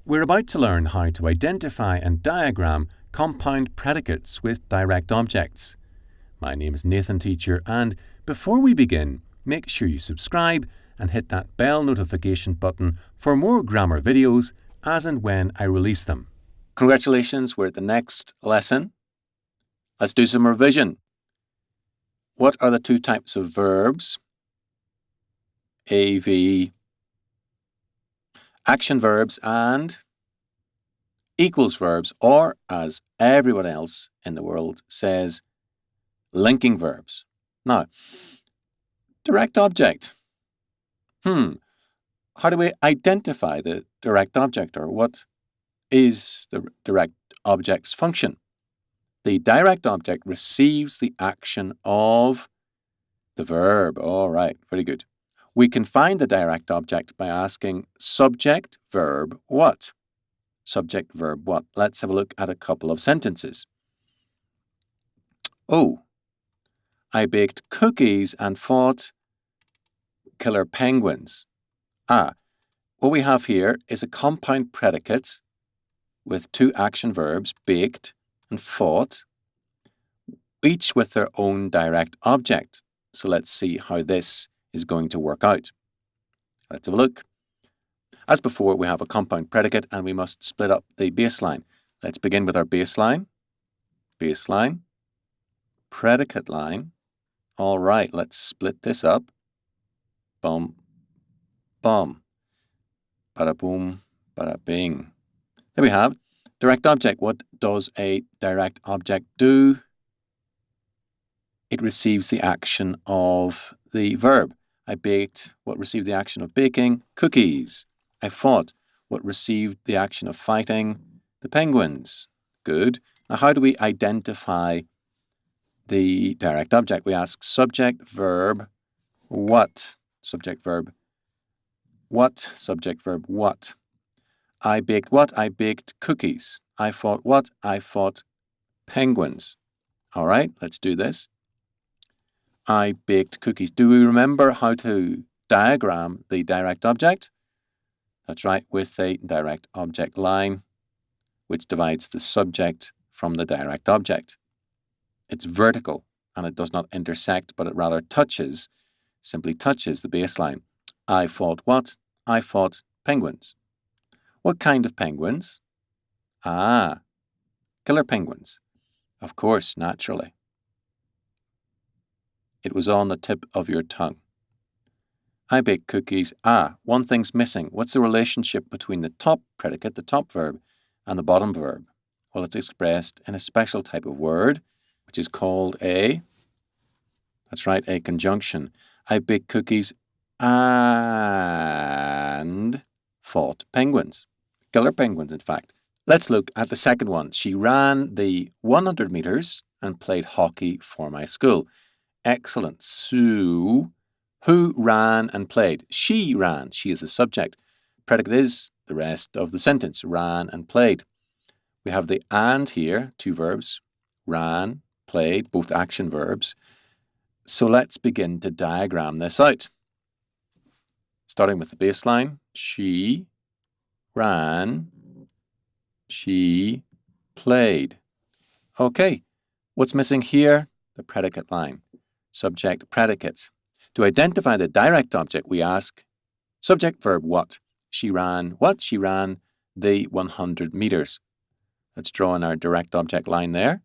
We're about to learn how to identify and diagram compound predicates with direct objects. My name is Nathan Teacher, and before we begin, make sure you subscribe and hit that bell notification button for more grammar videos as and when I release them. Congratulations, we're at the next lesson. Let's do some revision. What are the two types of verbs? AV, action verbs, and equals verbs, or as everyone else in the world says, linking verbs. Now, direct object. How do we identify the direct object, or what is the direct object's function? The direct object receives the action of the verb. All right, very good. We can find the direct object by asking subject, verb, what? Subject, verb, what? Let's have a look at a couple of sentences. Oh, I baked cookies and fought killer penguins. What we have here is a compound predicate with two action verbs, baked and fought, each with their own direct object. So let's see how this is going to work out. Let's have a look. As before, we have a compound predicate and we must split up the baseline. Let's begin with our baseline. Baseline. Predicate line. All right, let's split this up. Bum, bum. Bada boom, bada bing. There we have direct object. What does a direct object do? It receives the action of the verb. I baked, what received the action of baking? Cookies. I fought, what received the action of fighting? The penguins. Good. Now, how do we identify the direct object? We ask subject, verb, what? Subject, verb, what? Subject, verb, what? I baked what? I baked cookies. I fought what? I fought penguins. All right, let's do this. I baked cookies. Do we remember how to diagram the direct object? That's right, with a direct object line, which divides the subject from the direct object. It's vertical, and it does not intersect, but it rather touches, simply touches the baseline. I fought what? I fought penguins. What kind of penguins? Killer penguins. Of course, naturally. It was on the tip of your tongue. I baked cookies. One thing's missing. What's the relationship between the top predicate, the top verb, and the bottom verb? Well, it's expressed in a special type of word, which is called that's right, a conjunction. I baked cookies and fought penguins. Killer penguins, in fact. Let's look at the second one. She ran the 100 meters and played hockey for my school. Excellent. So, who ran and played? She ran. She is the subject. Predicate is the rest of the sentence. Ran and played. We have the and here, two verbs. Ran, played, both action verbs. So let's begin to diagram this out. Starting with the baseline. She ran. She played. Okay. What's missing here? The predicate line. Subject, predicate. To identify the direct object, we ask subject, verb, what? She ran what? She ran the 100 meters. Let's draw in our direct object line there.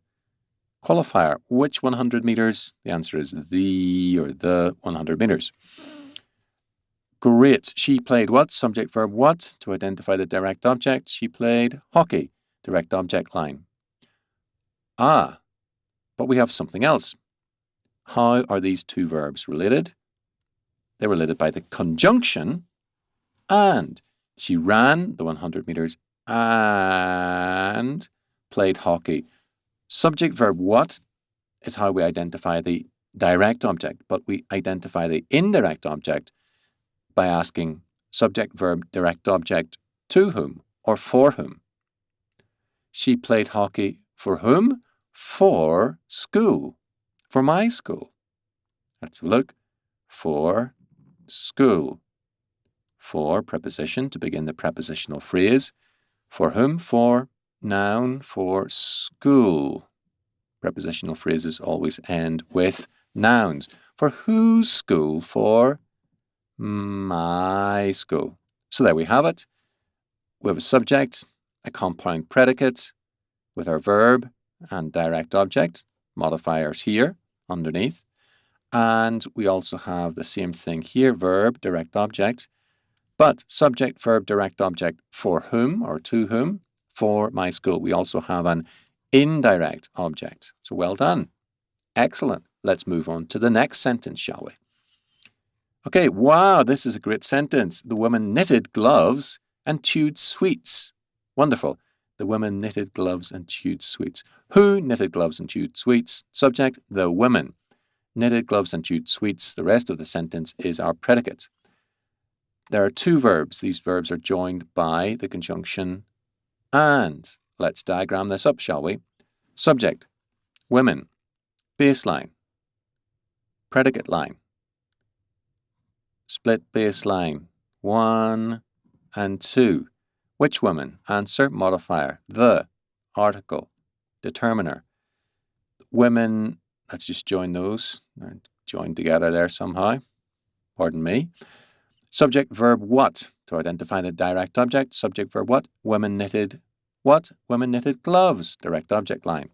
Qualifier, which 100 meters? The answer is the or the 100 meters. Great. She played what? Subject, verb, what? To identify the direct object, she played hockey. Direct object line. But we have something else. How are these two verbs related? They're related by the conjunction and. She ran the 100 meters and played hockey. Subject, verb, what is how we identify the direct object, but we identify the indirect object by asking subject, verb, direct object to whom or for whom. She played hockey for whom? For school. For my school. Let's have a look. For school. For preposition to begin the prepositional phrase. For whom? For noun, for school. Prepositional phrases always end with nouns. For whose school? For my school. So there we have it. We have a subject, a compound predicate with our verb and direct object, modifiers here underneath. And we also have the same thing here, verb, direct object, but subject, verb, direct object for whom or to whom, for my school. We also have an indirect object. So well done. Excellent. Let's move on to the next sentence, shall we? Okay, wow, this is a great sentence. The woman knitted gloves and chewed sweets. Wonderful. The woman knitted gloves and chewed sweets. Who knitted gloves and chewed sweets? Subject, the woman. Knitted gloves and chewed sweets. The rest of the sentence is our predicate. There are two verbs. These verbs are joined by the conjunction and. Let's diagram this up, shall we? Subject, women. Baseline, predicate line. Split baseline, 1 and 2. Which woman? Answer, modifier, the, article, determiner. Women, let's just join those. They're joined together there somehow. Pardon me. Subject, verb, what? To identify the direct object. Subject, verb, what? Women knitted what? Women knitted gloves. Direct object line.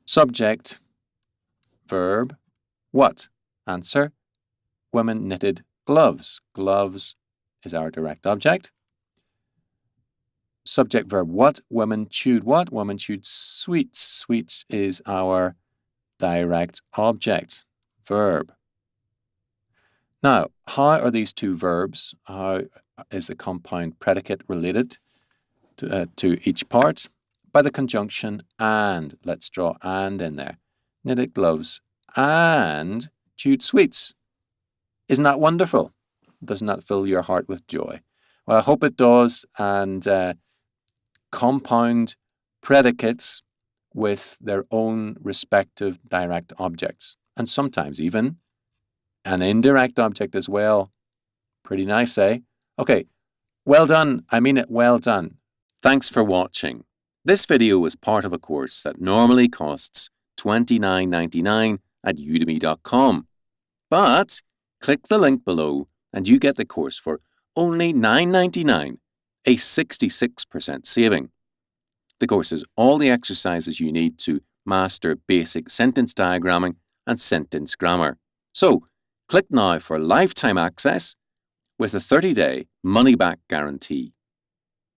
Subject, verb, what? Answer, women knitted gloves. Gloves is our direct object. Subject, verb, what? Women chewed what? Women chewed sweets. Sweets is our direct object, verb. Now, how are these two verbs? How is the compound predicate related to each part? By the conjunction and. Let's draw and in there. Knitted gloves and chewed sweets. Isn't that wonderful? Doesn't that fill your heart with joy? Well, I hope it does. And compound predicates with their own respective direct objects, and sometimes even an indirect object as well. Pretty nice, eh? Okay, well done. I mean it, well done. Thanks for watching. This video was part of a course that normally costs $29.99 at udemy.com. But click the link below and you get the course for only $9.99, a 66% saving. The course has all the exercises you need to master basic sentence diagramming and sentence grammar. So, click now for lifetime access with a 30-day money-back guarantee.